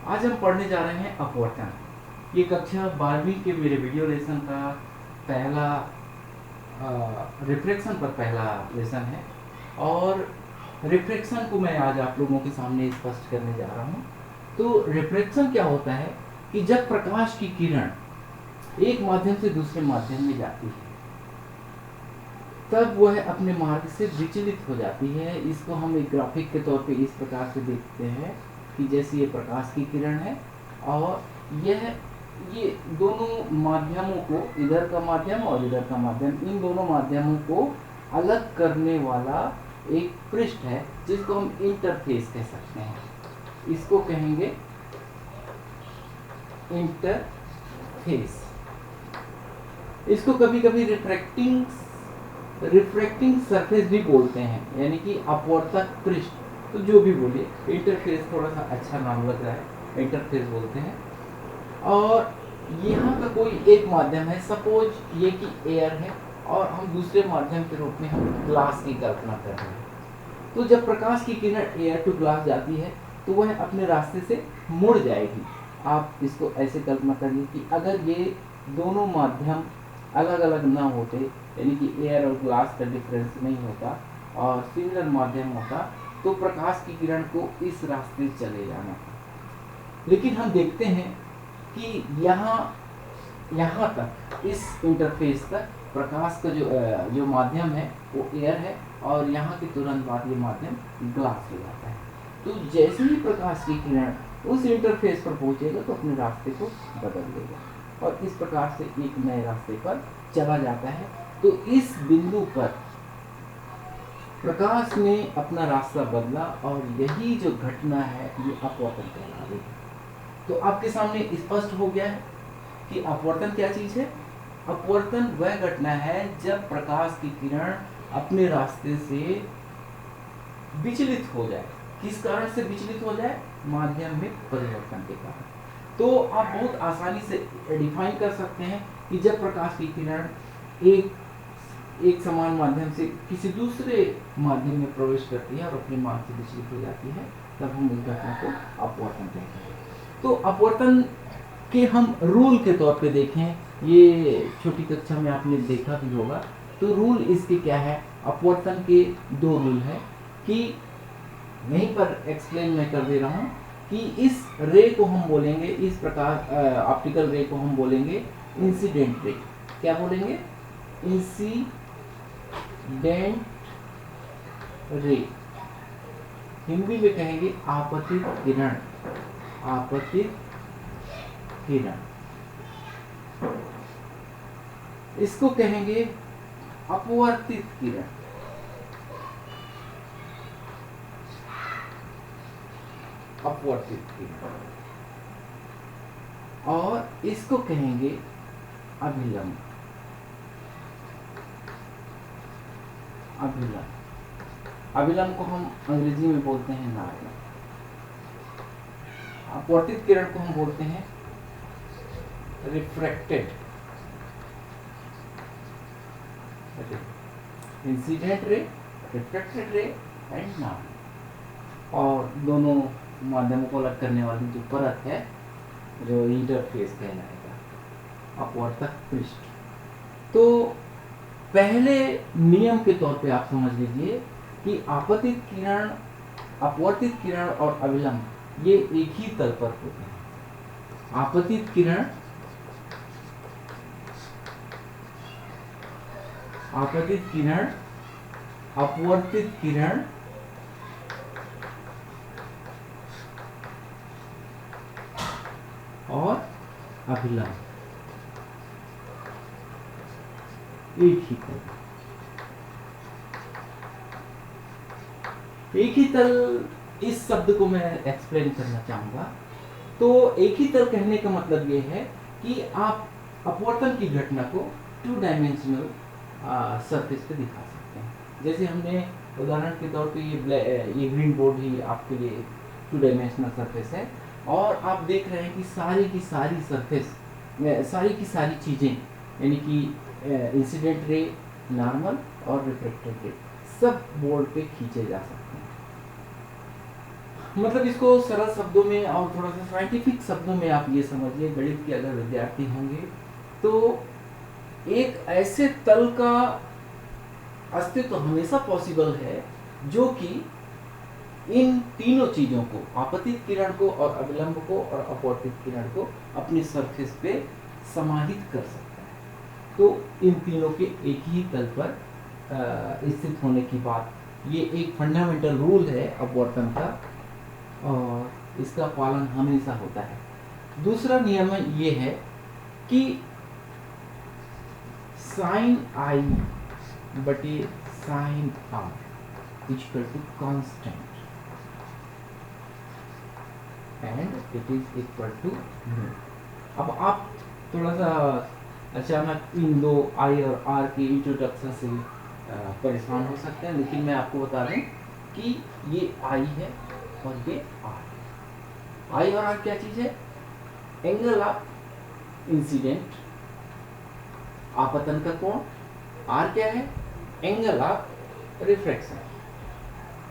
आज हम पढ़ने जा रहे हैं अपवर्तन। ये कक्षा 12वीं के मेरे वीडियो लेसन का पहला रिफ्लेक्शन पर पहला लेसन है और रिफ्लेक्शन को मैं आज आप लोगों के सामने स्पष्ट करने जा रहा हूँ। तो रिफ्लेक्शन क्या होता है कि जब प्रकाश की किरण एक माध्यम से दूसरे माध्यम में जाती है तब वह अपने मार्ग से विचलित हो जाती है। इसको हम एक ग्राफिक के तौर पे इस प्रकार से देखते हैं कि जैसे ये प्रकाश की किरण है और ये दोनों माध्यमों को, इधर का माध्यम और इधर का माध्यम, इन दोनों माध्यमों को अलग करने वाला एक पृष्ठ है जिसको हम इंटरफेस कह सकते हैं। इसको कहेंगे इंटरफेस। इसको कभी कभी रिफ्रैक्टिंग सरफेस भी बोलते हैं, यानी कि अपवर्तक पृष्ठ। तो जो भी बोलिए, इंटरफेस थोड़ा सा अच्छा नाम लग रहा है, इंटरफेस बोलते हैं। और यहाँ का कोई एक माध्यम है, सपोज ये कि एयर है और हम दूसरे माध्यम के रूप में हम ग्लास की कल्पना कर रहे हैं। तो जब प्रकाश की किरण एयर टू ग्लास जाती है तो वह अपने रास्ते से मुड़ जाएगी। आप इसको ऐसे कल्पना करिए कि अगर ये दोनों माध्यम अलग अलग ना होते, यानी कि एयर और ग्लास का डिफरेंस नहीं होता और सिमिलर माध्यम होता, तो प्रकाश की किरण को इस रास्ते से चले जाना था। लेकिन हम देखते हैं कि यहाँ तक, इस इंटरफेस तक प्रकाश का जो माध्यम है वो एयर है और यहाँ के तुरंत बाद ये माध्यम ग्लास हो जाता है। तो जैसे ही प्रकाश की किरण उस इंटरफेस पर पहुंचेगा तो अपने रास्ते को बदल देगा और इस प्रकार से एक नए रास्ते पर चला जाता है। तो इस बिंदु पर प्रकाश ने अपना रास्ता बदला और यही जो घटना है ये अपवर्तन कहला रही है। तो आपके सामने स्पष्ट हो गया है कि अपवर्तन क्या चीज है। अपवर्तन वह घटना है जब प्रकाश की किरण अपने रास्ते से विचलित हो जाए। किस कारण से विचलित हो जाए? माध्यम में परिवर्तन के कारण। तो आप बहुत आसानी से डिफाइन कर सकते हैं कि जब प्रकाश की किरण एक समान माध्यम से किसी दूसरे माध्यम में प्रवेश करती है और अपने मार्ग से विचलित हो जाती है, तब हम उस घटना को अपवर्तन कहते हैं। तो अपवर्तन के हम रूल के तौर पे देखें, ये छोटी कक्षा में आपने देखा भी होगा। तो रूल इसके क्या है? अपवर्तन के दो रूल हैं कि यहीं पर एक्सप्लेन मैं कर दे रहा हूँ कि इस रे को हम बोलेंगे, इस प्रकार ऑप्टिकल रे को हम बोलेंगे इंसिडेंट रे। क्या बोलेंगे? Incident ray. हिंदी में कहेंगे आपतित किरण। आपतित किरण, इसको कहेंगे अपवर्तित किरण। अपवर्तित किरण, और इसको कहेंगे अभिलंब। अभिलंब, अभिलंब को हम अंग्रेजी में बोलते हैं नार्मल। अपवर्तित किरण को हम बोलते हैं रिफ्रैक्टेड। इंसिडेंट रे, रिफ्रैक्टेड रे एंड नार्मल। और दोनों माध्यमों को अलग करने वाली जो परत है, जो इंटरफेस कहलाएगा, अपवर्तक पृष्ठ। तो पहले नियम के तौर पे आप समझ लीजिए कि आपतित किरण, अपवर्तित किरण और अभिलंब ये एक ही तल पर होते हैं। आपतित किरण, अपवर्तित किरण और अभिलंब एक ही तल। एक ही तल, इस शब्द को मैं एक्सप्लेन करना चाहूंगा। तो एक ही तल कहने का मतलब ये है कि आप अपवर्तन की घटना को टू डायमेंशनल सरफेस पे दिखा सकते हैं। जैसे हमने उदाहरण के तौर पे ये ग्रीन बोर्ड ही आपके लिए टू डायमेंशनल सरफेस है और आप देख रहे हैं कि सारी की सारी सरफेस, सारी की सारी चीज़ें, यानी कि इंसिडेंट रे, नॉर्मल और रिफ्लेक्टेड रे, सब बोर्ड पे खींचे जा सकते हैं। मतलब इसको सरल शब्दों में और थोड़ा सा साइंटिफिक शब्दों में आप ये समझिए, गणित के अगर विद्यार्थी होंगे तो एक ऐसे तल का अस्तित्व हमेशा पॉसिबल है जो कि इन तीनों चीजों को, आपतित किरण को और अभिलंब को और अपवर्तित किरण को अपनी सरफेस पे समाहित कर सकता है। तो इन तीनों के एक ही तल पर स्थित होने की बात, ये एक फंडामेंटल रूल है अपवर्तन का और इसका पालन हमेशा होता है। दूसरा नियम ये है कि साइन आई बटे sine R equal to constant and it is equal to mu. अब आप थोड़ा सा अचानक इन दो आई और आर के इंट्रोडक्शन से परेशान हो सकते हैं, लेकिन मैं आपको बता दूं कि ये आई है और ये आर। आई और आर क्या चीज है? एंगल ऑफ इंसिडेंट, आपतन का कोण। आर क्या है? Angle of refraction.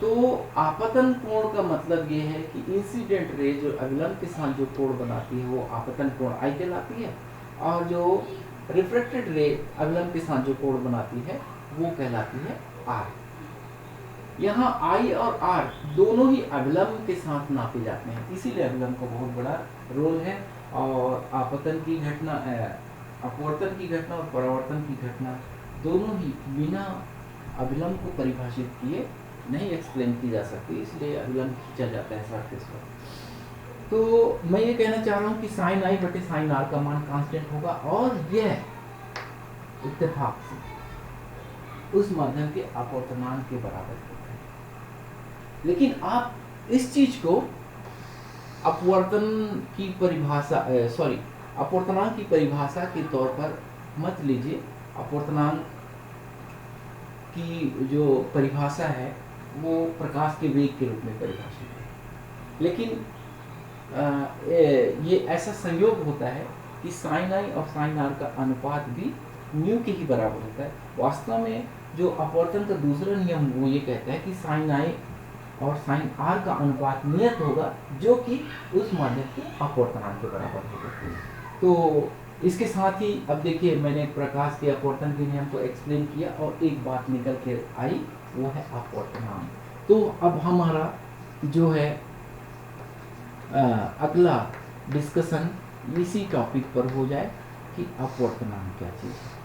तो आपतन कोण का मतलब ये है कि इंसिडेंट रे जो अभिलंब के साथ जो कोण बनाती है वो आपतन कोण आई कहलाती है, और जो रिफ्रैक्टेड रे अभिलंब के साथ जो कोण बनाती है वो कहलाती है आर। यहाँ आई और आर दोनों ही अभिलंब के साथ नापे जाते हैं, इसीलिए अभिलंब का बहुत बड़ा रोल है। और आपतन की घटना, अपवर्तन की घटना और परावर्तन की घटना दोनों ही बिना अभिलंब को परिभाषित किए नहीं एक्सप्लेन की जा सकती, इसलिए अभिलंब खींचा जाता है सरफेस पर। तो मैं ये कहना चाह रहा हूँ कि साइन आई बटे साइन आर का मान कांस्टेंट होगा, और यह इत्तेफाक से उस माध्यम के अपवर्तनांक के बराबर होता है। लेकिन आप इस चीज को अपवर्तन की परिभाषा अपवर्तनांक की परिभाषा के तौर पर मत लीजिए। अपवर्तनांक की जो परिभाषा है वो प्रकाश के वेग के रूप में परिभाषित है, लेकिन ये ऐसा संयोग होता है कि साइन आई और साइन आर का अनुपात भी न्यू के ही बराबर होता है। वास्तव में जो अपवर्तन का दूसरा नियम वो ये कहता है कि साइन आई और साइन आर का अनुपात नियत होगा, जो कि उस माध्यम के अपवर्तनांक के बराबर होगा। तो इसके साथ ही अब देखिए, मैंने प्रकाश के अपवर्तन के नियम को एक्सप्लेन किया और एक बात निकल के आई, वो है अपवर्तनांक। तो अब हमारा जो है अगला डिस्कशन इसी टॉपिक पर हो जाए कि अपवर्तनांक क्या चीज है।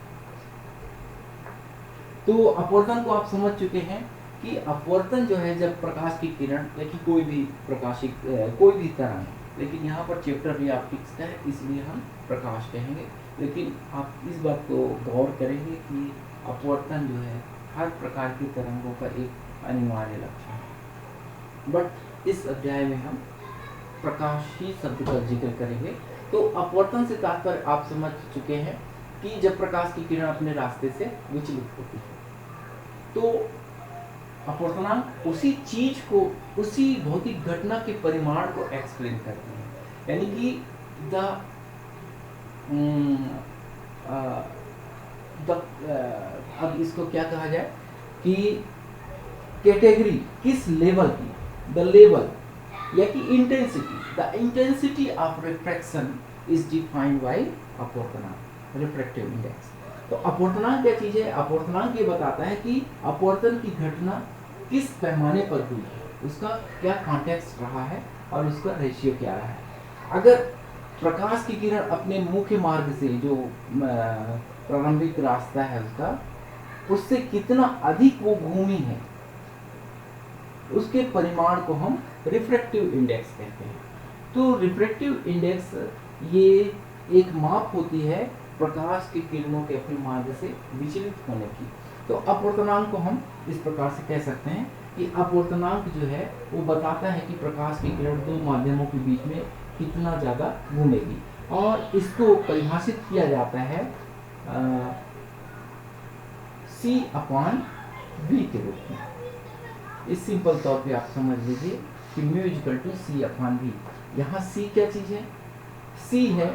तो अपवर्तन को आप समझ चुके हैं कि अपवर्तन जो है, जब प्रकाश की किरण या कि कोई भी प्रकाशिक कोई भी तरंग, लेकिन यहाँ पर चैप्टर भी आप फिक्स है इसलिए हम प्रकाश कहेंगे, लेकिन आप इस बात को गौर करेंगे कि अपवर्तन जो है हर प्रकार की तरंगों का एक अनिवार्य लक्षण है। बट इस अध्याय में हम प्रकाशी शब्द का जिक्र करेंगे। तो अपवर्तन से तात्पर्य आप समझ चुके हैं कि जब प्रकाश की किरण अपने रास्ते से विचलित होती है, तो अपवर्तनांक उसी चीज को, उसी भौतिक घटना के परिमाण को एक्सप्लेन करती है। यानी कि अब इसको क्या कहा जाए कि कैटेगरी किस लेवल की, द लेवल या कि intensity, the intensity of refraction is defined by अपवर्तनांक, रिफ्रैक्टिव इंडेक्स। तो अपवर्तनांक क्या चीज है? अपवर्तनांक ये बताता है कि अपवर्तन की घटना किस पैमाने पर हुई है, उसका क्या कॉन्टेक्स्ट रहा है और उसका रेशियो क्या रहा है। अगर प्रकाश की किरण अपने मुख्य मार्ग से, जो प्रारंभिक रास्ता है उसका, उससे कितना अधिक वो घूमी है, उसके परिमाण को हम रिफ्रैक्टिव इंडेक्स कहते हैं। तो रिफ्रैक्टिव इंडेक्स ये एक माप होती है प्रकाश की किरणों के अपने मार्ग से विचलित होने की। तो अपवर्तनांक को हम इस प्रकार से कह सकते हैं कि अपवर्तनांक जो है वो बताता है कि प्रकाश की किरण दो माध्यमों के बीच में कितना ज़्यादा घूमेगी, और इसको परिभाषित किया जाता है C/V के रूप में। इस सिंपल तौर पे आप समझ लीजिए कि μ=C/V। यहाँ C क्या चीज़ है? C है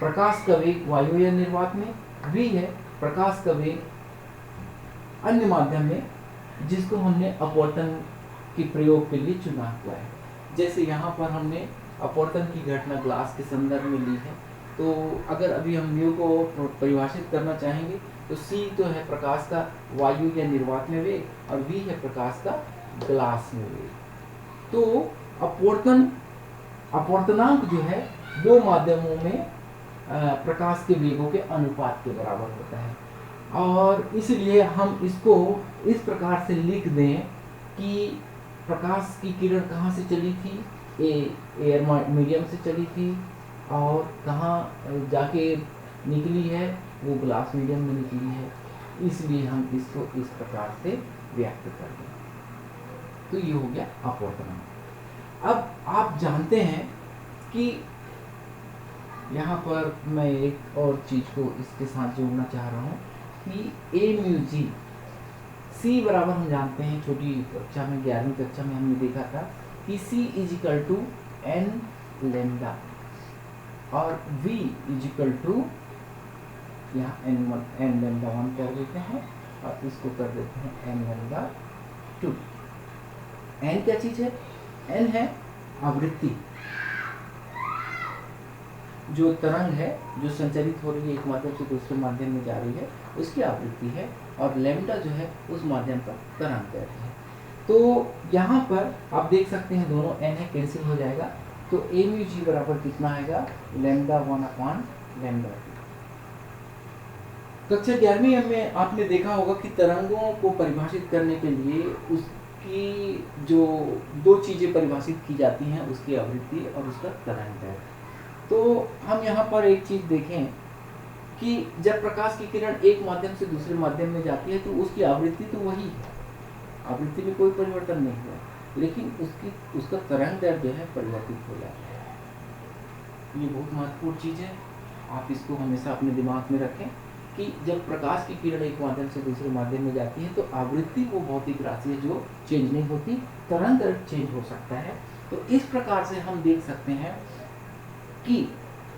प्रकाश का वेग वायुमय निर्वात में, V है प्रकाश का वेग अन्य माध्यम में जिसको हमने अपवर्तन के प्रयोग के लिए चुना हुआ है। जैसे यहाँ पर हमने अपवर्तन की घटना ग्लास के संदर्भ में ली है, तो अगर अभी हम म्यू को परिभाषित करना चाहेंगे तो c तो है प्रकाश का वायु या निर्वात में वेग और v है प्रकाश का ग्लास में वेग। तो अपवर्तनांक जो है दो माध्यमों में प्रकाश के वेगों के अनुपात के बराबर होता है, और इसलिए हम इसको इस प्रकार से लिख दें कि प्रकाश की किरण कहाँ से चली थी, एयर मीडियम से चली थी, और कहाँ जाके निकली है, वो ग्लास मीडियम में निकली है, इसलिए हम इसको इस प्रकार से व्यक्त कर दें। तो ये हो गया अपवर्तनांक। अब आप जानते हैं कि यहाँ पर मैं एक और चीज को इसके साथ जोड़ना चाह रहा हूँ कि ए म्यू जी, सी बराबर हम जानते हैं, छोटी कक्षा में 11वीं कक्षा में हमने देखा था कि C equal to N lambda और V इजिकल टू यहाँ एन लेमडा 1 कर देते हैं और इसको कर देते हैं एन लेमडा 2। एन क्या चीज है? एन है आवृत्ति, जो तरंग है जो संचरित हो रही है एक माध्यम से दूसरे माध्यम में जा रही है, उसकी आवृत्ति है, और लेमडा जो है उस माध्यम का तरंग दैर्ध्य है। तो यहाँ पर आप देख सकते हैं दोनों n है कैंसिल हो जाएगा, तो ए म्यू जी बराबर कितना आएगा, लेमडा 1 अपॉन लेमडा 2। कक्षा 11वीं में आपने देखा होगा कि तरंगों को परिभाषित करने के लिए उसकी जो दो चीजें परिभाषित की जाती हैं, उसकी आवृत्ति और उसका तरंग दैर्ध्य। तो हम यहाँ पर एक चीज देखें कि जब प्रकाश की किरण एक माध्यम से दूसरे माध्यम में जाती है तो उसकी आवृत्ति तो वही है, आवृत्ति में कोई परिवर्तन नहीं हुआ, लेकिन उसका तरंग दैर्ध्य जो है परिवर्तित हो जाता है। ये बहुत महत्वपूर्ण चीज है, आप इसको हमेशा अपने दिमाग में रखें कि जब प्रकाश की किरण एक माध्यम से दूसरे माध्यम में जाती है तो आवृत्ति वो भौतिक राशि है जो चेंज नहीं होती, तरंग दैर्ध्य चेंज हो सकता है। तो इस प्रकार से हम देख सकते हैं कि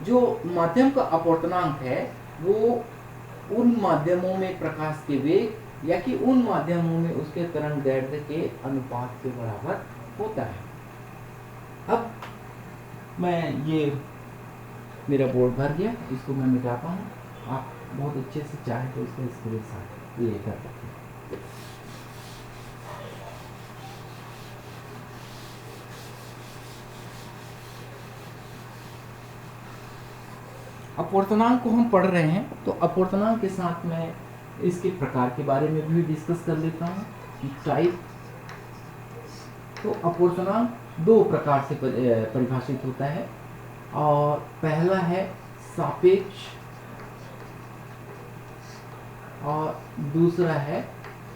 जो माध्यम का अपवर्तनांक है वो उन माध्यमों में प्रकाश के वेग या कि उन माध्यमों में उसके तरंग दैर्ध्य के अनुपात के बराबर होता है। अब मैं ये मेरा बोर्ड भर गया, इसको मैं मिटाता हूँ, आप बहुत अच्छे से चाहे तो इसका स्क्रीनशॉट लेकर रखें। अपवर्तनांक को हम पढ़ रहे हैं, तो अपवर्तनांक के साथ मैं इसके प्रकार के बारे में भी डिस्कस कर लेता हूँ कि टाइप। तो अपवर्तनांक दो प्रकार से परिभाषित होता है, और पहला है सापेक्ष और दूसरा है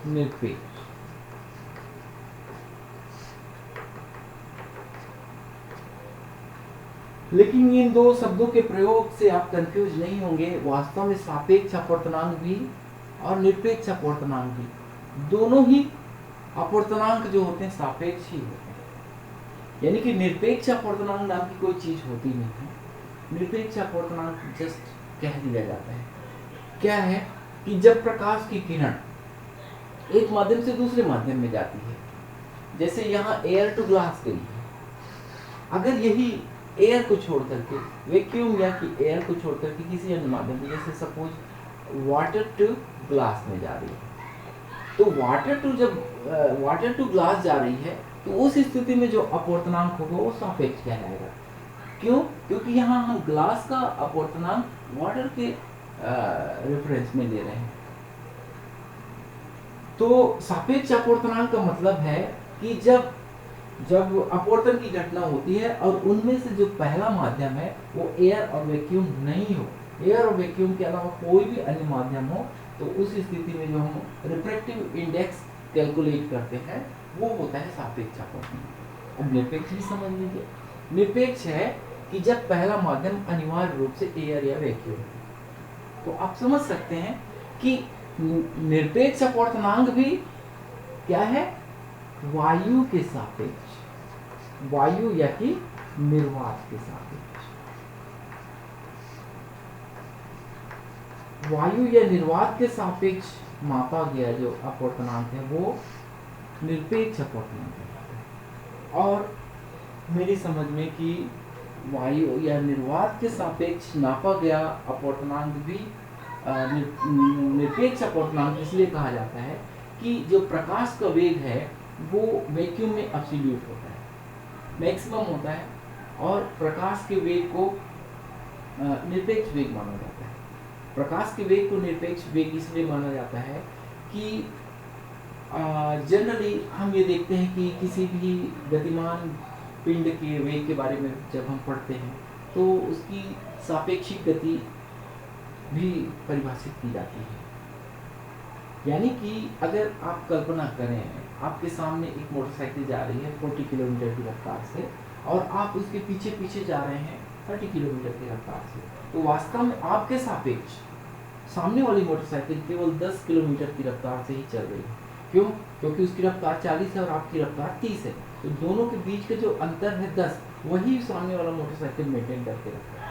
निरपेक्ष। लेकिन इन दो शब्दों के प्रयोग से आप कंफ्यूज नहीं होंगे। वास्तव में सापेक्ष अपवर्तनांक भी और निरपेक्ष अपवर्तनांक भी, दोनों ही अपवर्तनांक जो होते हैं सापेक्ष ही होते हैं, यानी कि निरपेक्ष अपवर्तनांक नाम की कोई चीज होती नहीं है। निरपेक्ष अपवर्तनांक जस्ट कह दिया जाता है। क्या है कि जब प्रकाश की किरण एक माध्यम से दूसरे माध्यम में जाती है, जैसे यहाँ एयर टू ग्लास गई है, अगर यही एयर को छोड़ करके वैक्यूम या कि एयर को छोड़ करके किसी अन्य माध्यम में, जैसे सपोज वाटर टू ग्लास में जा रही है, तो वाटर टू ग्लास जा रही है, तो उस स्थिति में जो अपवर्तनांक होगा वो सापेक्ष कहलाएगा। क्यों? क्योंकि यहाँ हम ग्लास का अपवर्तनांक वाटर के रेफरेंस में ले रहे हैं। तो सापेक्ष अपवर्तनांक का मतलब है कि जब अपवर्तन की घटना होती है और उनमें से जो पहला माध्यम है वो एयर और वैक्यूम नहीं हो, एयर और वैक्यूम के अलावा कोई भी अन्य माध्यम हो, तो उस स्थिति में जो हम रिफ्रैक्टिव इंडेक्स कैलकुलेट करते हैं वो होता है सापेक्ष अपवर्तनांक। अब निरपेक्ष भी समझ लीजिए। निरपेक्ष है कि जब पहला माध्यम अनिवार्य रूप से एयर या वैक्यूम है, तो आप समझ सकते हैं कि निरपेक्ष अपवर्तनांक भी क्या है, वायु के सापेक्ष, वायु या कि निर्वात के सापेक्ष। वायु या निर्वात के सापेक्ष मापा गया जो अपवर्तनांक है वो निरपेक्ष अपवर्तनांक है। और मेरी समझ में कि वायु या निर्वात के सापेक्ष नापा गया अपवर्तनांक भी निरपेक्ष अपवर्तनांक इसलिए कहा जाता है कि जो प्रकाश का वेग है वो वैक्यूम में एब्सोल्यूट होता है, मैक्सिमम होता है, और प्रकाश के वेग को निरपेक्ष वेग माना जाता है। प्रकाश के वेग को निरपेक्ष वेग इसलिए माना जाता है कि जनरली हम ये देखते हैं कि किसी भी गतिमान पिंड के वेग के बारे में जब हम पढ़ते हैं तो उसकी सापेक्षिक गति भी परिभाषित की जाती है। यानी कि अगर आप कल्पना करें, आपके सामने एक मोटरसाइकिल जा रही है 40 किलोमीटर की रफ्तार से और आप उसके पीछे पीछे जा रहे हैं 30 किलोमीटर की रफ्तार से, तो वास्तव में आपके सापेक्ष सामने वाली मोटरसाइकिल केवल 10 किलोमीटर की रफ्तार से ही चल रही है। क्यों? क्योंकि उसकी रफ्तार 40 है और आपकी रफ्तार 30 है, तो दोनों के बीच का जो अंतर है 10, वही सामने वाला मोटरसाइकिल मेंटेन करके रखता है।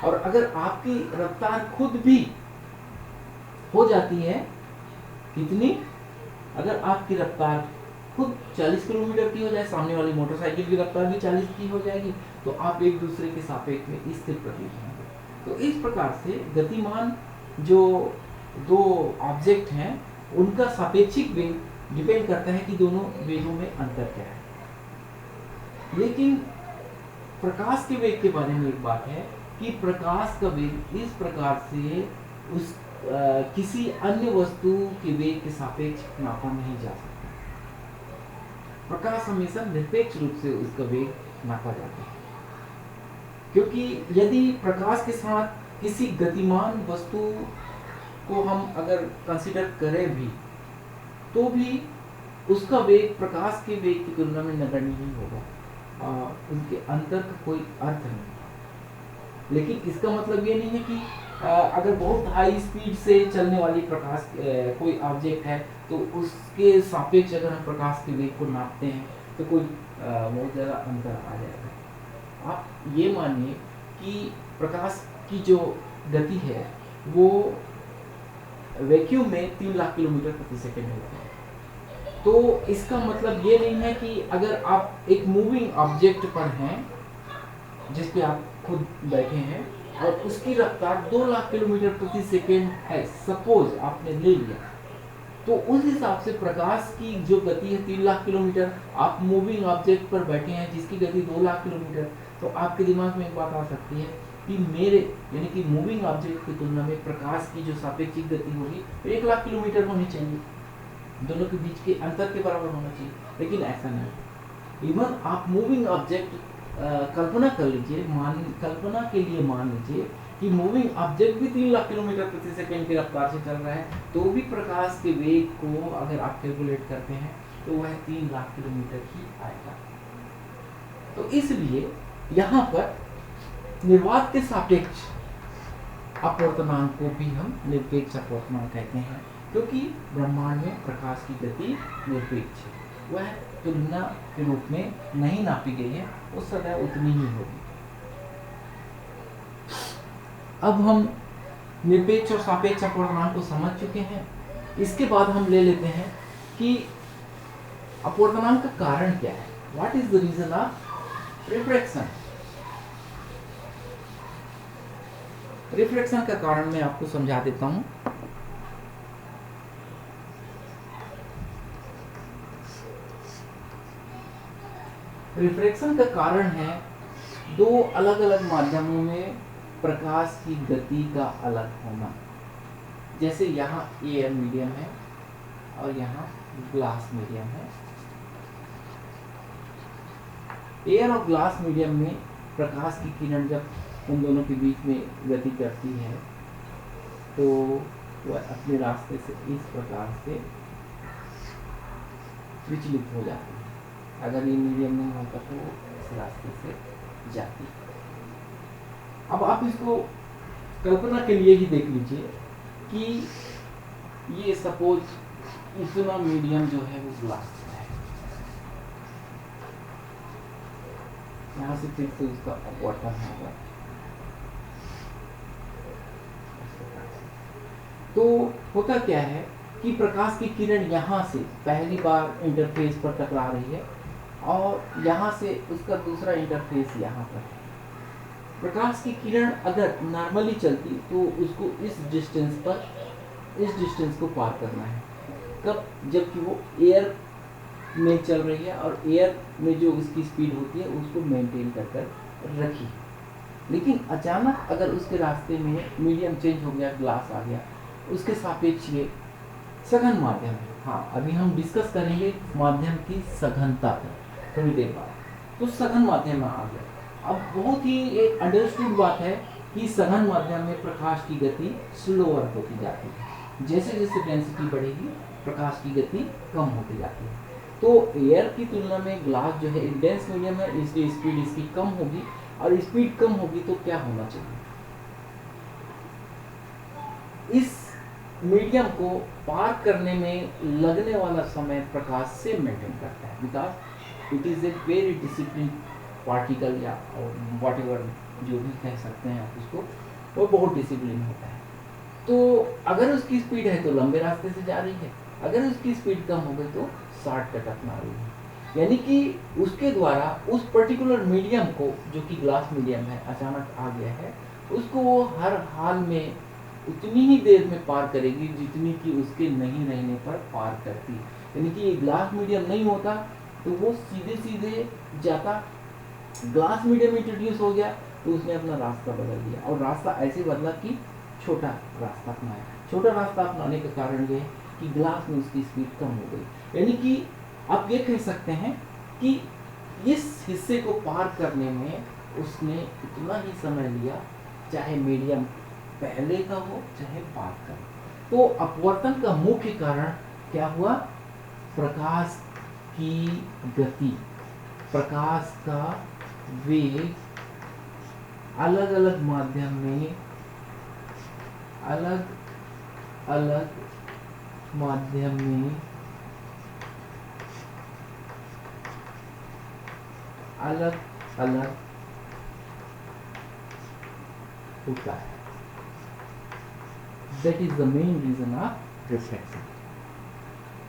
और अगर आपकी रफ्तार खुद भी हो जाती है कितनी, अगर आपकी रफ्तार खुद 40 किलोमीटर की हो जाए, सामने वाली मोटरसाइकिल की रफ्तार भी 40 की हो जाएगी, तो आप एक दूसरे के सापेक्ष में स्थिर प्रतीत होंगे। तो इस प्रकार से गतिमान जो दो ऑब्जेक्ट हैं उनका सापेक्षिक वेग डिपेंड करता है कि दोनों वेगों में अंतर क्या है। लेकिन प्रकाश के वेग के बारे में एक बात है कि प्रकाश का वेग इस प्रकार से उस किसी अन्य वस्तु के वेग के सापेक्ष नापा नहीं जा सकता। प्रकाश हमेशा निरपेक्ष रूप से उसका वेग नापा जाता है, क्योंकि यदि प्रकाश के साथ किसी गतिमान वस्तु को हम अगर कंसीडर करें भी, तो भी उसका वेग प्रकाश के वेग की तुलना में नगण्य नहीं होगा, उनके अंतर का कोई अर्थ नहीं। लेकिन इसका मतलब ये नहीं है कि अगर बहुत हाई स्पीड से चलने वाली प्रकाश कोई ऑब्जेक्ट है तो उसके सापेक्ष अगर हम प्रकाश के वेग को नापते हैं तो कोई बहुत ज़्यादा अंतर आ जाएगा। आप ये मानिए कि प्रकाश की जो गति है वो वैक्यूम में 3 लाख किलोमीटर प्रति सेकेंड होती है, तो इसका मतलब ये नहीं है कि अगर आप एक मूविंग ऑब्जेक्ट पर हैं जिस पे आप खुद बैठे हैं और उसकी रफ्तार 2 लाख किलोमीटर प्रति सेकेंड है, सपोज आपने ले लिया, तो उस हिसाब से प्रकाश की जो गति है 3 लाख किलोमीटर, आप मूविंग ऑब्जेक्ट पर बैठे हैं जिसकी गति 2 लाख किलोमीटर, तो आपके दिमाग में एक बात आ सकती है कि मेरे यानी कि मूविंग ऑब्जेक्ट की तुलना में प्रकाश की जो सापेक्षिक गति होगी 1 लाख किलोमीटर होनी चाहिए, दोनों के बीच के अंतर के बराबर होना चाहिए। लेकिन ऐसा नहीं। इवन आप मूविंग ऑब्जेक्ट कल्पना कर लीजिए, कल्पना के लिए मान लीजिए कि मूविंग ऑब्जेक्ट भी 3 लाख किलोमीटर प्रति सेकेंड की रफ्तार से चल रहा है, तो भी प्रकाश के वेग को अगर आप कैलकुलेट करते हैं तो वह 3 लाख किलोमीटर ही आएगा। तो इसलिए यहाँ पर निर्वात के सापेक्ष अपवर्तनांक को भी हम निरपेक्ष अपवर्तनांक कहते हैं, क्योंकि ब्रह्मांड में प्रकाश की गति निरपेक्ष है, वह तुलना के रूप में नहीं नापी गई है, वो सदैव उतनी ही होगी। अब हम निरपेक्ष और सापेक्ष अपवर्तनांक को समझ चुके हैं। इसके बाद हम ले लेते हैं कि अपवर्तनांक का कारण क्या है, what is the reason of refraction. Refraction का कारण मैं आपको समझा देता हूं। रिफ्रैक्शन का कारण है दो अलग अलग माध्यमों में प्रकाश की गति का अलग होना। जैसे यहाँ एयर मीडियम है और यहाँ ग्लास मीडियम है। एयर और ग्लास मीडियम में प्रकाश की किरण जब उन दोनों के बीच में गति करती है तो वह अपने रास्ते से इस प्रकार से विचलित हो जाती है। अगर ये मीडियम नहीं होता तो इस रास्ते से जाती है। अब आप इसको कल्पना के लिए ही देख लीजिए कि ये सपोज इतना मीडियम जो है वो ग्लास है, यहाँ से फिर से उसका अपवर्तन होगा। तो होता क्या है कि प्रकाश की किरण यहाँ से पहली बार इंटरफेस पर टकरा रही है और यहाँ से उसका दूसरा इंटरफेस यहाँ पर है। प्रकाश की किरण अगर नॉर्मली चलती तो उसको इस डिस्टेंस को पार करना है। कब? जबकि वो एयर में चल रही है और एयर में जो उसकी स्पीड होती है उसको मेंटेन कर कर रखी। लेकिन अचानक अगर उसके रास्ते में मीडियम चेंज हो गया, ग्लास आ गया, उसके सापेक्ष ये सघन माध्यम है। हाँ, अभी हम डिस्कस करेंगे माध्यम की सघनता पर थोड़ी देर बाद। तो सघन माध्यम में आ गया। अब बहुत ही एक अंडरस्टूड बात है कि सघन माध्यम में प्रकाश की गति स्लोअर होती जाती है। जैसे जैसे डेंसिटी बढ़ेगी प्रकाश की गति कम होती जाती है। तो एयर की तुलना में ग्लास जो है एक डेंस मीडियम है, इसलिए स्पीड इसकी कम होगी, और स्पीड कम होगी तो क्या होना चाहिए? इस मीडियम को पार करने में लगने वाला समय प्रकाश से मेंटेन करता है, because it is a very discipline particle या व्हाटएवर जो भी कह सकते हैं आप उसको, वो बहुत डिसिप्लिन होता है। तो अगर उसकी स्पीड है तो लंबे रास्ते से जा रही है, अगर उसकी स्पीड कम हो गई तो शॉर्टकट अपना रही है। यानी कि उसके द्वारा उस पर्टिकुलर मीडियम को, जो कि ग्लास मीडियम है, अचानक आ गया है, उसको वो हर हाल में उतनी ही देर में पार करेगी जितनी कि उसके नहीं रहने पर पार करती। यानी कि ये ग्लास मीडियम नहीं होता तो वो सीधे सीधे जाता। ग्लास मीडियम इंट्रोड्यूस हो गया तो उसने अपना रास्ता बदल दिया, और रास्ता ऐसे बदला कि छोटा रास्ता अपनाया। छोटा रास्ता अपनाने का कारण ये है कि ग्लास में उसकी स्पीड कम हो गई। यानी कि आप ये कह सकते हैं कि इस हिस्से को पार करने में उसने इतना ही समय लिया, चाहे मीडियम पहले का हो चाहे बाद का। तो अपवर्तन का मुख्य कारण क्या हुआ? प्रकाश की गति, प्रकाश का वेग अलग अलग माध्यम में, अलग अलग माध्यम में अलग अलग होता है। That is the main reason of reflection.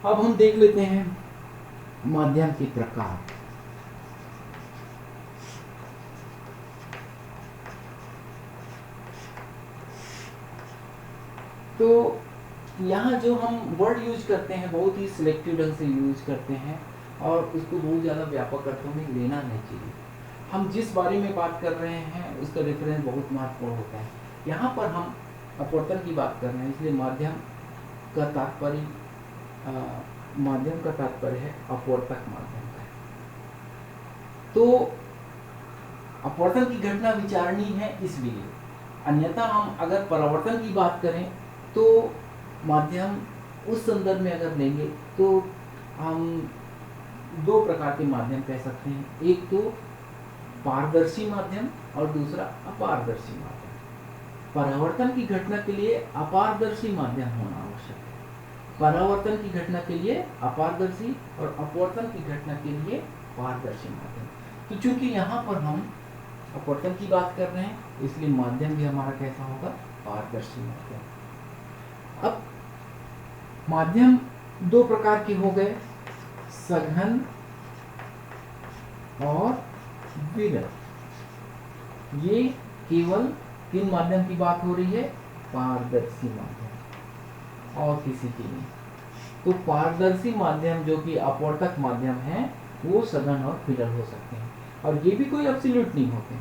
अब हम देख लेते हैं माध्यम के प्रकार। तो यहाँ जो हम वर्ड यूज करते हैं बहुत ही सिलेक्टिव ढंग से यूज करते हैं, और उसको बहुत ज़्यादा व्यापक अर्थों में लेना नहीं चाहिए। हम जिस बारे में बात कर रहे हैं उसका रेफरेंस बहुत महत्वपूर्ण होता है। यहाँ पर हम अपवर्तन की बात कर रहे हैं, इसलिए माध्यम का तात्पर्य है अपवर्तक माध्यम का। तो अपवर्तन की घटना विचारणीय है इसलिए, अन्यथा हम अगर परावर्तन की बात करें तो माध्यम उस संदर्भ में अगर लेंगे तो हम दो प्रकार के माध्यम कह सकते हैं। एक तो पारदर्शी माध्यम और दूसरा अपारदर्शी माध्यम। परावर्तन की घटना के लिए अपारदर्शी माध्यम होना आवश्यक है, परावर्तन की घटना के लिए अपारदर्शी, और अपवर्तन की घटना के लिए पारदर्शी माध्यम। तो चूंकि यहाँ पर हम अपवर्तन की बात कर रहे हैं इसलिए माध्यम भी हमारा कैसा होगा? पारदर्शी माध्यम। अब माध्यम दो प्रकार के हो गए, सघन और विरल। ये केवल किन माध्यम की बात हो रही है? पारदर्शी माध्यम, और किसी की नहीं। तो पारदर्शी माध्यम जो कि अपवर्तक माध्यम है वो सघन और विरल हो सकते हैं, और ये भी कोई एब्सोल्यूट नहीं होते।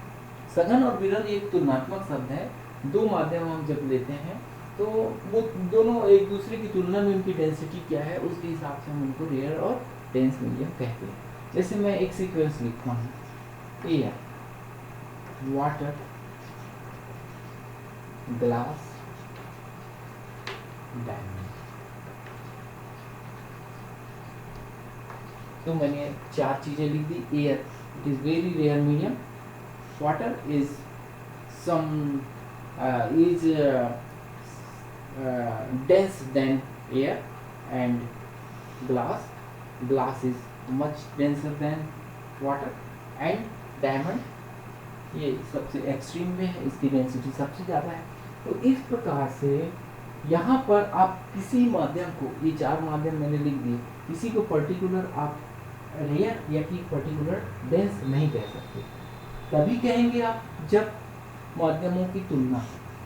सघन और विरल एक तुलनात्मक शब्द है। दो माध्यम हम जब लेते हैं तो वो दोनों एक दूसरे की तुलना में उनकी डेंसिटी क्या है उसके हिसाब से हम उनको रेयर और डेंस मीडियम कहते हैं। जैसे मैं एक सीक्वेंस लिखता हूँ, एयर, वाटर, ग्लास, डायमंड। तो मैंने चार चीजें लिख दी। Air, it is very rare medium. Water is some dense than air, and glass is much denser than water, and diamond ये सबसे एक्सट्रीम में है, इसकी डेंसिटी सबसे ज़्यादा है। तो इस प्रकार से यहाँ पर आप किसी माध्यम को, ये चार माध्यम मैंने लिख दिए, किसी को पर्टिकुलर आप रेयर या कि पर्टिकुलर डेंस नहीं कह सकते। तभी कहेंगे आप जब माध्यमों की तुलना,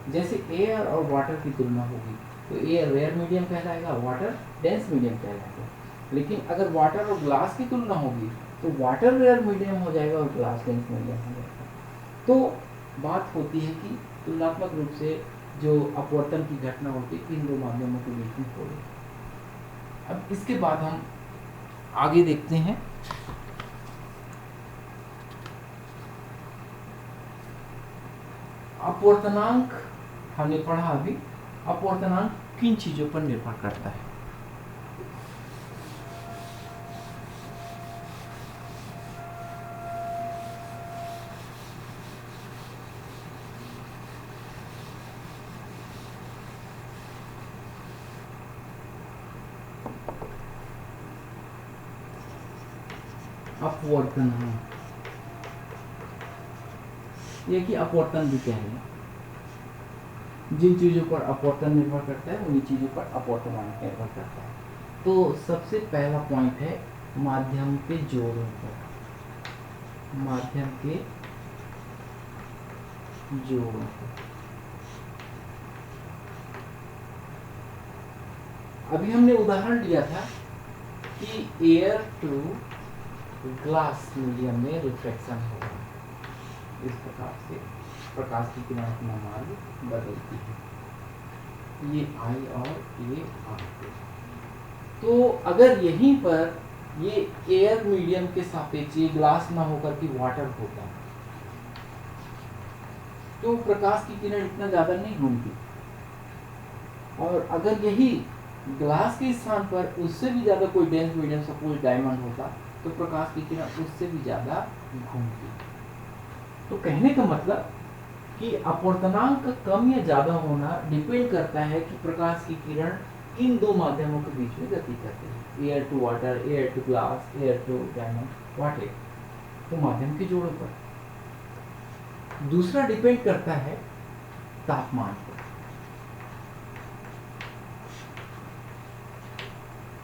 जैसे एयर और वाटर की तुलना होगी तो एयर रेयर मीडियम कहलाएगा, वाटर डेंस मीडियम कहलाएगा। लेकिन अगर वाटर और ग्लास की तुलना होगी तो वाटर रेयर मीडियम हो जाएगा और ग्लास डेंस मीडियम हो जाएगा। तो बात होती है कि तुलनात्मक रूप से जो अपवर्तन की घटना होती है इन दो माध्यमों के बीच में हो रही है। अब इसके बाद हम आगे देखते हैं। अपवर्तनांक हमने पढ़ा अभी, अपवर्तनांक किन चीजों पर निर्भर करता है? अपवर्तनांक, ये कि अपवर्तन भी कह रहे हैं, जिन चीजों पर अपवर्तन निर्भर करता है उन्हीं चीजों पर अपवर्तनांक निर्भर करता है। तो सबसे पहला पॉइंट है माध्यम के जोड़ों पर, माध्यम के जोड़ों पर। अभी हमने उदाहरण लिया था कि एयर टू ग्लास मीडियम में रिफ्रैक्शन होगा, इस प्रकार से प्रकाश की किरण अपना मार्ग बदलती है, ये आई और ये आर। तो अगर यहीं पर ये एयर मीडियम के सापेक्ष ये ग्लास ना होकर के वाटर होता तो प्रकाश की किरण इतना ज्यादा नहीं घूमती, और अगर यही ग्लास के स्थान पर उससे भी ज्यादा कोई डेंस मीडियम सपोज डायमंड होता तो प्रकाश की किरण उससे भी ज्यादा घूमती। तो कहने का मतलब कि अपवर्तनांक का कम या ज्यादा होना डिपेंड करता है कि प्रकाश की किरण इन दो माध्यमों के बीच में गति करते हैं, air to water, air to glass, air to diamond, whatever, तो माध्यम के जोड़ों पर। दूसरा डिपेंड करता है तापमान पर।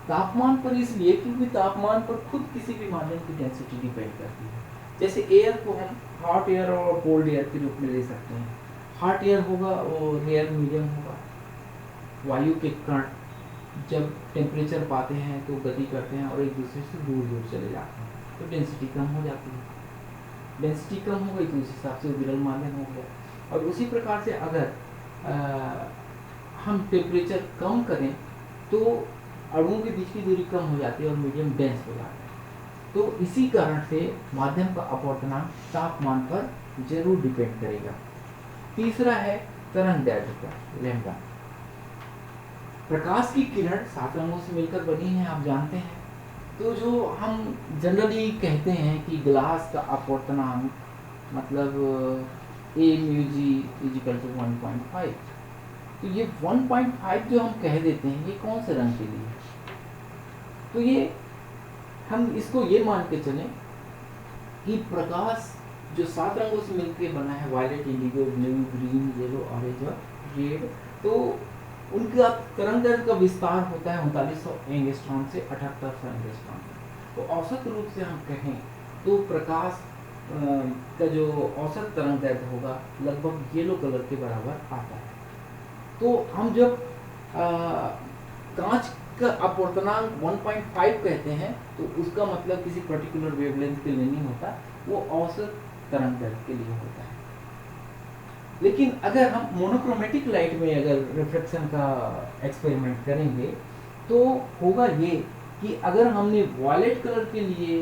तापमान पर इसलिए क्योंकि तापमान पर खुद किसी भी माध्यम की डेंसिटी डिपेंड करती है। जैसे एयर को हम हॉट एयर और कोल्ड एयर के रूप में ले सकते हैं। हॉट एयर होगा वो रेयर मीडियम होगा, वायु के कण जब टेम्परेचर पाते हैं तो गति करते हैं और एक दूसरे से दूर दूर चले जाते हैं, तो डेंसिटी कम हो जाती है। डेंसिटी कम हो गई तो उस हिसाब से विरल माध्यम हो गया। और उसी प्रकार से अगर हम टेम्परेचर कम करें तो अणुओं के बीच की दूरी कम हो जाती है और मीडियम डेंस हो जाता है। तो इसी कारण से माध्यम का अपवर्तनांक तापमान पर जरूर डिपेंड करेगा। तीसरा है तरंगदैर्घ्य पर, लैम्डा। प्रकाश की किरण 7 रंगों से मिलकर बनी है, आप जानते हैं। तो जो हम जनरली कहते हैं कि ग्लास का अपवर्तनांक मतलब a mu g = 1.5, तो ये 1.5 जो हम कह देते हैं ये कौन से रंग के लिए? तो ये हम इसको ये मान के चलें कि प्रकाश जो 7 रंगों से मिलकर बना है, violet, indigo, blue, green, yellow, orange और रेड, तो उनका तरंगदैर्घ्य का विस्तार होता है 3900 एंगस्ट्रॉम से 7800 एंगस्ट्रॉम। तो औसत रूप से हम कहें तो प्रकाश का जो औसत तरंगदैर्घ्य होगा लगभग येलो कलर के बराबर आता है। तो हम जब कांच का अपवर्तनांक 1.5 कहते हैं तो उसका मतलब किसी पर्टिकुलर वेवलेंथ के लिए नहीं होता, वो औसत तरंगदैर्घ्य के लिए होता है। लेकिन अगर हम मोनोक्रोमेटिक लाइट में अगर रिफ्लेक्शन का एक्सपेरिमेंट करेंगे तो होगा ये कि अगर हमने वॉयलेट कलर के लिए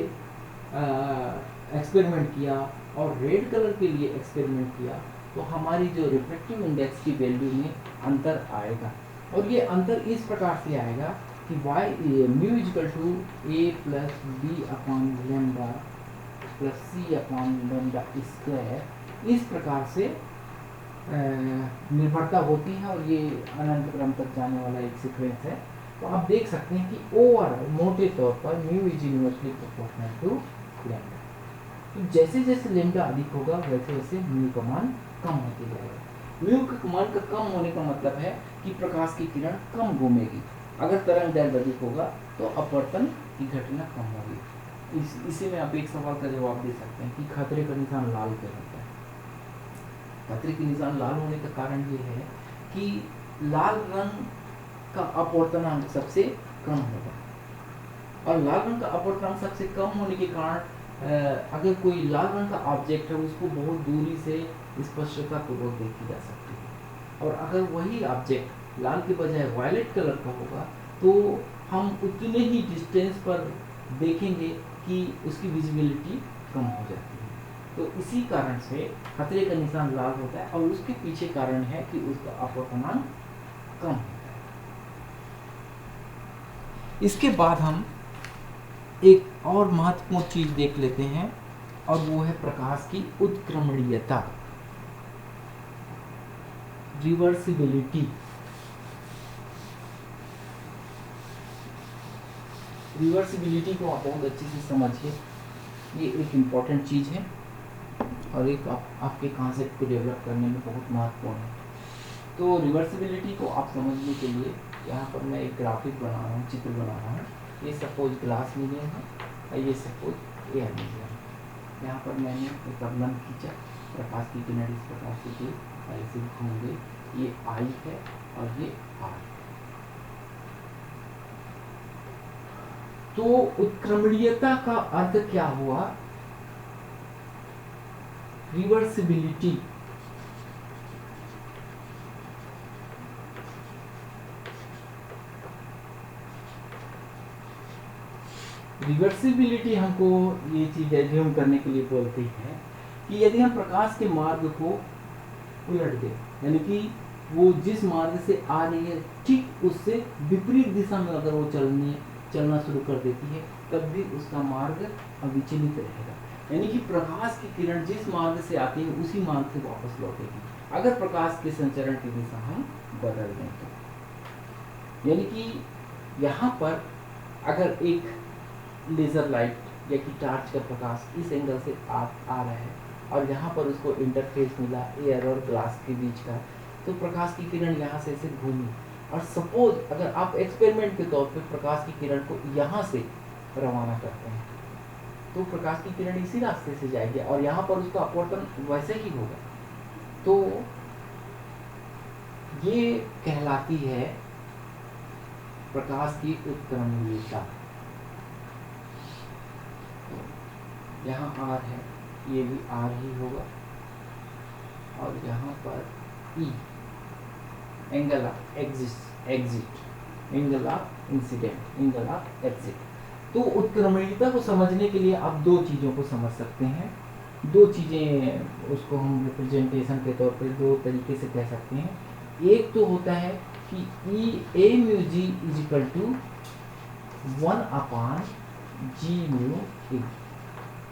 एक्सपेरिमेंट किया और रेड कलर के लिए एक्सपेरिमेंट किया तो हमारी जो रिफ्लेक्टिव इंडेक्स की वैल्यू में अंतर आएगा। और ये अंतर इस प्रकार से आएगा कि mu = a + b/λ + c/λ², इस प्रकार से निर्भरता होती है और ये अनंत क्रम तक जाने वाला एक सीक्वेंस है। तो आप देख सकते हैं कि ओवरऑल मोटे तौर पर mu is inversely proportional to λ। तो जैसे जैसे लैम्डा अधिक होगा वैसे वैसे mu का मान कम होते जाएगा। mu का मान का कम होने का मतलब है कि प्रकाश की किरण कम घूमेगी। अगर तरंगदैर्घ्य अधिक होगा तो अपवर्तन की घटना कम होगी। इसी में आप एक सवाल का जवाब दे सकते हैं कि खतरे का निशान लाल क्यों होता है। खतरे के निशान लाल होने का कारण ये है कि लाल रंग का अपवर्तनांक सबसे कम होगा, और लाल रंग का अपवर्तनांक सबसे कम होने के कारण अगर कोई लाल रंग का ऑब्जेक्ट है उसको बहुत दूरी से स्पष्टता पूर्वक देखी जा सकती है, और अगर वही ऑब्जेक्ट लाल के बजाय वायलेट कलर का होगा तो हम उतने ही डिस्टेंस पर देखेंगे कि उसकी विजिबिलिटी कम हो जाती है। तो इसी कारण से खतरे का निशान लाल होता है, और उसके पीछे कारण है कि उसका अपवर्तनांक कम होता है। इसके बाद हम एक और महत्वपूर्ण चीज देख लेते हैं, और वो है प्रकाश की उत्क्रमणीयता, रिवर्सिबिलिटी। रिवर्सिबिलिटी को आप बहुत अच्छे से समझिए, ये एक इम्पॉर्टेंट चीज़ है और एक आपके कॉन्सेप्ट को डेवलप करने में बहुत महत्वपूर्ण है। तो रिवर्सिबिलिटी को आप समझने के लिए यहाँ पर मैं एक ग्राफिक बना रहा हूँ, चित्र बना रहा हूँ। ये सपोज ग्लास मीडियम है और ये सपोज एयर मीडियम है। यहाँ पर मैंने एक अवलंब खींचा, प्रकाश की किरण इस प्रकार से की, ऐसे घूम गई, ये आई है और ये आर है। तो उत्क्रमणीयता का अर्थ क्या हुआ? रिवर्सिबिलिटी। रिवर्सिबिलिटी हमको ये चीज एज्यूम करने के लिए बोलती है कि यदि हम प्रकाश के मार्ग को उलट दें, यानी कि वो जिस मार्ग से आ रही है ठीक उससे विपरीत दिशा में अगर वो चलना शुरू कर देती है, तब भी उसका मार्ग अविचलित रहेगा। यानी कि प्रकाश की किरण जिस मार्ग से आती है उसी मार्ग से वापस लौटेगी, अगर प्रकाश के संचरण की दिशा हम बदल दें तो। यानी कि यहाँ पर अगर एक लेजर लाइट या कि टार्च का प्रकाश इस एंगल से आ रहा है और यहाँ पर उसको इंटरफेस मिला एयर और ग्लास के बीच का, तो प्रकाश की किरण यहाँ से ऐसे घूमी, और सपोज अगर आप एक्सपेरिमेंट के तौर पे प्रकाश की किरण को यहाँ से रवाना करते हैं तो प्रकाश की किरण इसी रास्ते से जाएगी और यहाँ पर उसका अपवर्तन वैसे ही होगा। तो ये कहलाती है प्रकाश की उत्क्रमणीयता। यहाँ आर है, ये भी आर ही होगा, और यहाँ पर E angle of exit, angle of incident, angle of exit. तो उत्क्रमणीयता को समझने के लिए आप दो चीज़ों को समझ सकते हैं, दो चीज़ें उसको हम रिप्रेजेंटेशन के तौर पे दो तरीके से कह सकते हैं। एक तो होता है कि a mu g is equal to 1/g mu a.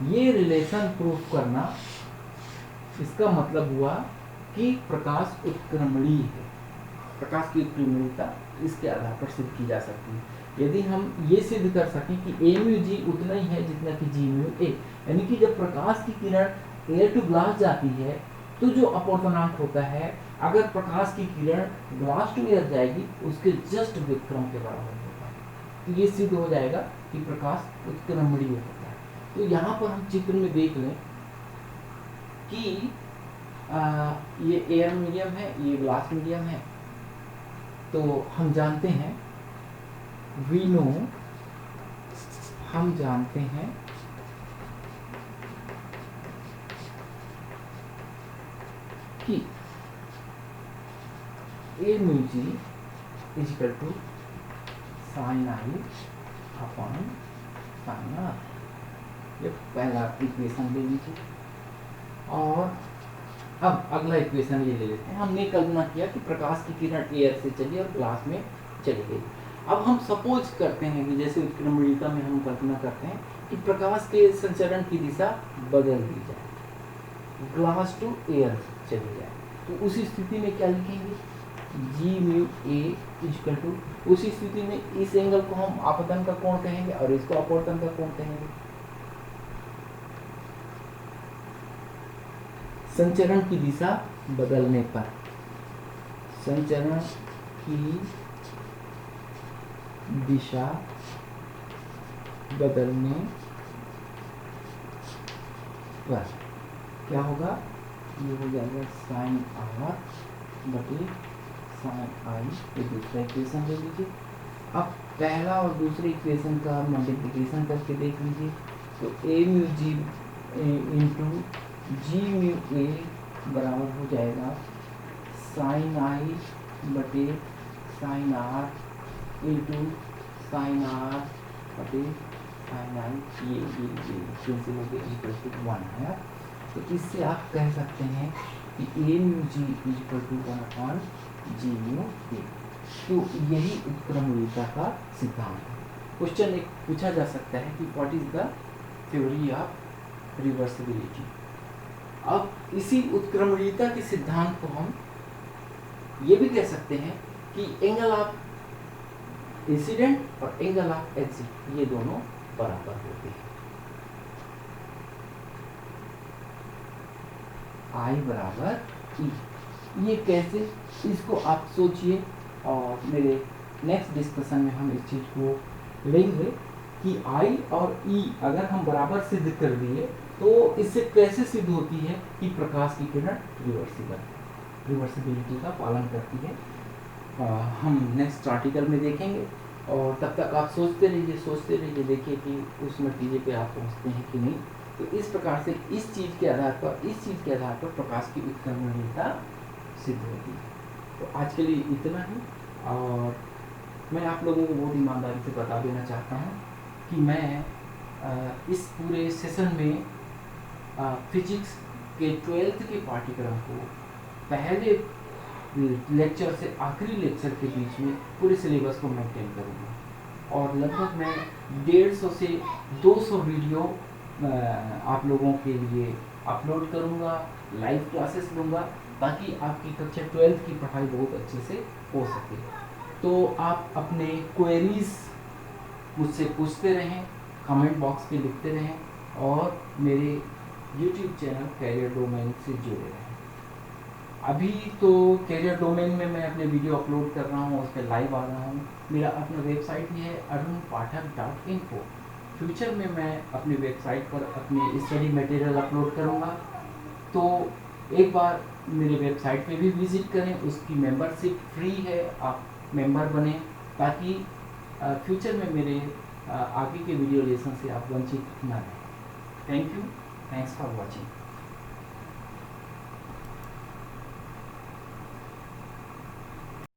ये रिलेशन प्रूफ करना, इसका मतलब हुआ कि प्रकाश उत्क्रमणीय है। प्रकाश की उत्क्रमणीयता इसके आधार पर सिद्ध की जा सकती है। यदि हम ये सिद्ध कर सकें कि ए म्यू जी उतना ही है जितना कि जी म्यू ए, यानी कि जब प्रकाश की किरण एयर टू ग्लास जाती है तो जो अपवर्तनांक होता है, अगर प्रकाश की किरण ग्लास टू एयर जाएगी उसके जस्ट व्युत्क्रम के बराबर होता है। तो ये सिद्ध हो जाएगा कि प्रकाश उत्क्रमणीय होता है। तो यहाँ पर हम चित्र में देख लें कि ये एयर मीडियम है, ये ग्लास मीडियम है। तो हम जानते हैं, वी नो, हम जानते हैं कि a mu g is equal to sine i upon sine r. ये पहला इक्वेशन ले लीजिए, और अब अगला इक्वेशन ये ले लेते हैं। हमने कल्पना किया कि प्रकाश की किरण एयर से चली और ग्लास में चली गई। अब हम सपोज करते हैं कि जैसे उत्क्रमणीयता में हम कल्पना करते हैं कि प्रकाश के संचरण की दिशा बदल दी जाए, ग्लास टू एयर चली जाए, तो उसी स्थिति में क्या लिखेंगे? जी म्यू ए इक्वल टू, उसी स्थिति में इस एंगल को हम आपतन का कोण कहेंगे और इसको अपवर्तन का कोण कहेंगे। संचरण की दिशा बदलने पर, संचरण की दिशा बदलने पर क्या होगा, ये हो जाएगा साइन आर बटे साइन आई, ये दूसरा इक्वेशन ले लीजिए। अब पहला और दूसरे इक्वेशन का मल्टीप्लिकेशन करके देख लीजिए, तो A mu G into G mu A बराबर हो जाएगा साइन आई बटे sine R into sine R बटे साइन आई, ये कैंसिल हो गया, इक्वल टू 1 है। तो इससे आप कह सकते हैं कि a mu g equal to 1 g mu a. तो यही उत्क्रमणीयता का सिद्धांत है। क्वेश्चन एक पूछा जा सकता है कि what is the theory of reversibility. अब इसी उत्क्रमणीयता के सिद्धांत को हम ये भी कह सकते हैं कि एंगल ऑफ इंसिडेंट और एंगल ऑफ एग्जिट ये दोनों बराबर होते हैं। I बराबर E, ये कैसे, इसको आप सोचिए और मेरे नेक्स्ट डिस्कशन में हम इस चीज़ को लेंगे कि I और E अगर हम बराबर सिद्ध कर दिए तो इससे कैसे सिद्ध होती है कि प्रकाश की किरण रिवर्सिबिलिटी का पालन करती है। हम नेक्स्ट आर्टिकल में देखेंगे और तब तक आप सोचते रहिए, देखिए कि उस नतीजे पे आप पहुंचते हैं कि नहीं। तो इस प्रकार से इस चीज़ के आधार पर प्रकाश की उत्क्रमणीयता सिद्ध होती है। तो आज के लिए इतना ही, और मैं आप लोगों को बहुत ईमानदारी से बता देना चाहता हूँ कि मैं इस पूरे सेशन में फिजिक्स के 12th के पाठ्यक्रम को पहले लेक्चर से आखिरी लेक्चर के बीच में पूरे सिलेबस को मेंटेन करूँगा, और लगभग मैं 150 से 200 वीडियो आप लोगों के लिए अपलोड करूँगा, लाइव क्लासेस लूँगा, ताकि आपकी कक्षा 12th की पढ़ाई बहुत अच्छे से हो सके। तो आप अपने क्वेरीज मुझसे पूछते रहें, कमेंट बॉक्स पे लिखते रहें, और मेरे YouTube चैनल कैरियर डोमेन से जुड़े रहें। अभी तो कैरियर डोमेन में मैं अपने वीडियो अपलोड कर रहा हूँ, उस पर लाइव आ रहा हूँ। मेरा अपना वेबसाइट भी है arunpathak.info। फ्यूचर में मैं अपनी वेबसाइट पर अपनी स्टडी मटेरियल अपलोड करूँगा, तो एक बार मेरे वेबसाइट पे भी विज़िट करें, उसकी मेंबरशिप फ्री है, आप मेंबर बने, ताकि फ्यूचर में मेरे आगे के वीडियो लेसन से आप वंचित न रहें। Thank you, thanks for watching.